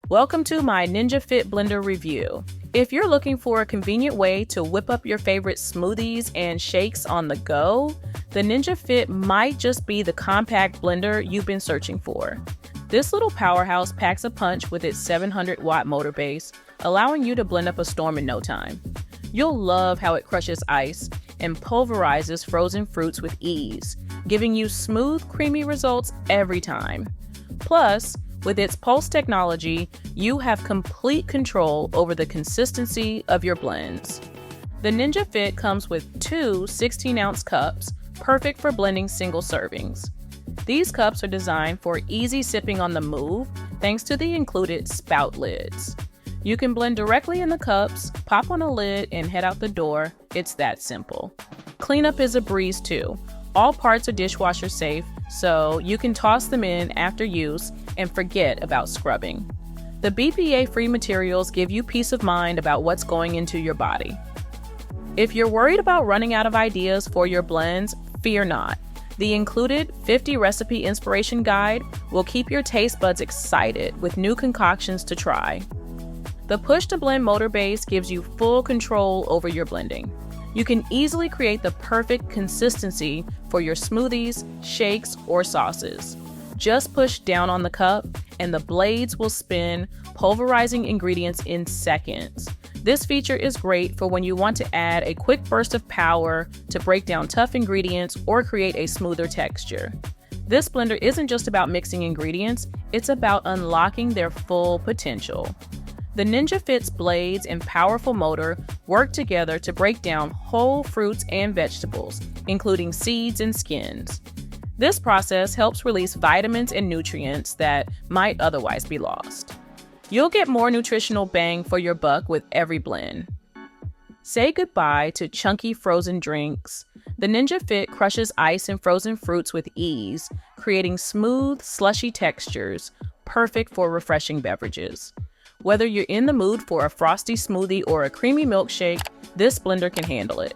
Welcome to my Ninja Fit Blender review. If you're looking for a convenient way to whip up your favorite smoothies and shakes on the go, the Ninja Fit might just be the compact blender you've been searching for. This little powerhouse packs a punch with its 700-watt motor base, allowing you to blend up a storm in no time. You'll love how it crushes ice and pulverizes frozen fruits with ease, giving you smooth, creamy results every time. Plus, with its pulse technology, you have complete control over the consistency of your blends. The Ninja Fit comes with two 16-ounce cups, perfect for blending single servings. These cups are designed for easy sipping on the move, thanks to the included spout lids. You can blend directly in the cups, pop on a lid, and head out the door. It's that simple. Cleanup is a breeze too. All parts are dishwasher safe, so you can toss them in after use and forget about scrubbing. The BPA-free materials give you peace of mind about what's going into your body. If you're worried about running out of ideas for your blends, fear not. The included 50 recipe inspiration guide will keep your taste buds excited with new concoctions to try. The push-to-blend motor base gives you full control over your blending. You can easily create the perfect consistency for your smoothies, shakes, or sauces. Just push down on the cup and the blades will spin, pulverizing ingredients in seconds. This feature is great for when you want to add a quick burst of power to break down tough ingredients or create a smoother texture. This blender isn't just about mixing ingredients, it's about unlocking their full potential. The Ninja Fit's blades and powerful motor work together to break down whole fruits and vegetables, including seeds and skins. This process helps release vitamins and nutrients that might otherwise be lost. You'll get more nutritional bang for your buck with every blend. Say goodbye to chunky frozen drinks. The Ninja Fit crushes ice and frozen fruits with ease, creating smooth, slushy textures, perfect for refreshing beverages. Whether you're in the mood for a frosty smoothie or a creamy milkshake, this blender can handle it.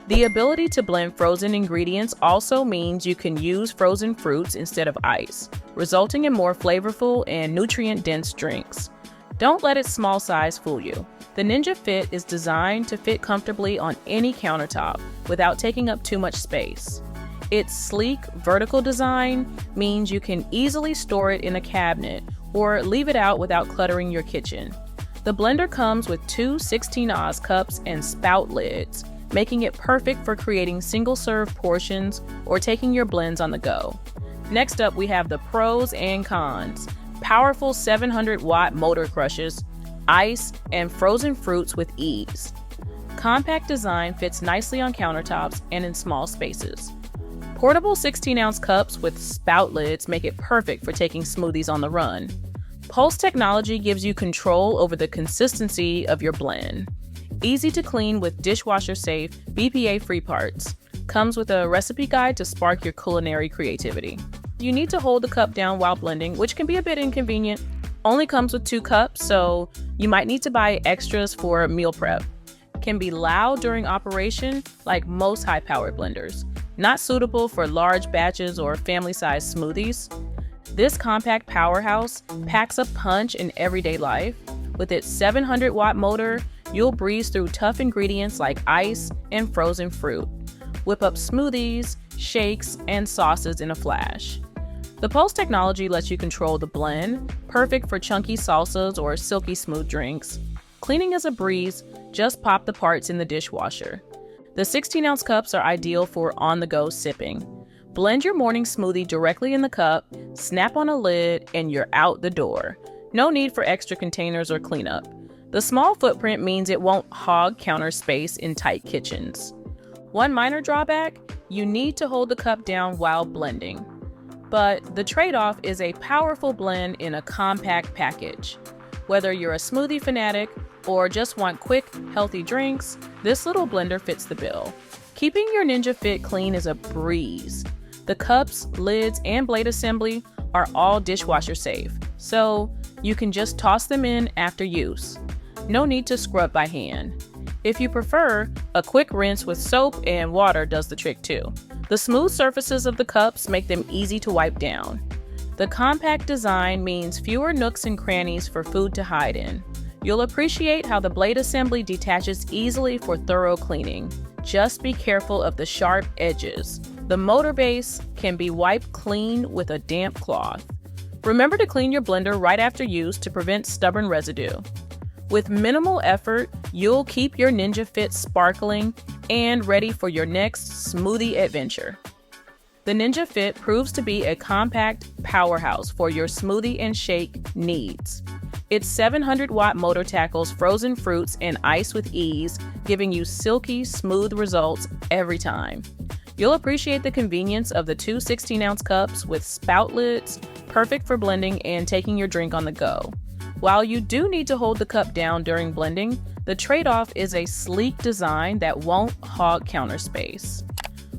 The ability to blend frozen ingredients also means you can use frozen fruits instead of ice, resulting in more flavorful and nutrient-dense drinks. Don't let its small size fool you. The Ninja Fit is designed to fit comfortably on any countertop without taking up too much space. Its sleek, vertical design means you can easily store it in a cabinet or leave it out without cluttering your kitchen. The blender comes with two 16-oz cups and spout lids, making it perfect for creating single-serve portions or taking your blends on the go. Next up, we have the pros and cons. Powerful 700-watt motor crushes ice and frozen fruits with ease. Compact design fits nicely on countertops and in small spaces. Portable 16-ounce cups with spout lids make it perfect for taking smoothies on the run. Pulse technology gives you control over the consistency of your blend. Easy to clean with dishwasher-safe, BPA-free parts. Comes with a recipe guide to spark your culinary creativity. You need to hold the cup down while blending, which can be a bit inconvenient. Only comes with 2 cups, so you might need to buy extras for meal prep. Can be loud during operation, like most high-powered blenders. Not suitable for large batches or family-sized smoothies. This compact powerhouse packs a punch in everyday life. With its 700-watt motor, you'll breeze through tough ingredients like ice and frozen fruit. Whip up smoothies, shakes, and sauces in a flash. The Pulse technology lets you control the blend, perfect for chunky salsas or silky smooth drinks. Cleaning is a breeze, just pop the parts in the dishwasher. The 16-ounce cups are ideal for on-the-go sipping. Blend your morning smoothie directly in the cup, snap on a lid, and you're out the door. No need for extra containers or cleanup. The small footprint means it won't hog counter space in tight kitchens. One minor drawback, you need to hold the cup down while blending. But the trade-off is a powerful blend in a compact package. Whether you're a smoothie fanatic or just want quick, healthy drinks, this little blender fits the bill. Keeping your Ninja Fit clean is a breeze. The cups, lids, and blade assembly are all dishwasher safe, so you can just toss them in after use. No need to scrub by hand. If you prefer, a quick rinse with soap and water does the trick too. The smooth surfaces of the cups make them easy to wipe down. The compact design means fewer nooks and crannies for food to hide in. You'll appreciate how the blade assembly detaches easily for thorough cleaning. Just be careful of the sharp edges. The motor base can be wiped clean with a damp cloth. Remember to clean your blender right after use to prevent stubborn residue. With minimal effort, you'll keep your Ninja Fit sparkling and ready for your next smoothie adventure. The Ninja Fit proves to be a compact powerhouse for your smoothie and shake needs. Its 700-watt motor tackles frozen fruits and ice with ease, giving you silky, smooth results every time. You'll appreciate the convenience of the two 16-ounce cups with spout lids, perfect for blending and taking your drink on the go. While you do need to hold the cup down during blending, the trade-off is a sleek design that won't hog counter space.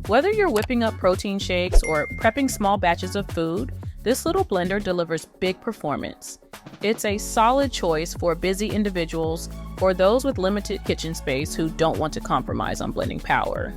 Whether you're whipping up protein shakes or prepping small batches of food, this little blender delivers big performance. It's a solid choice for busy individuals or those with limited kitchen space who don't want to compromise on blending power.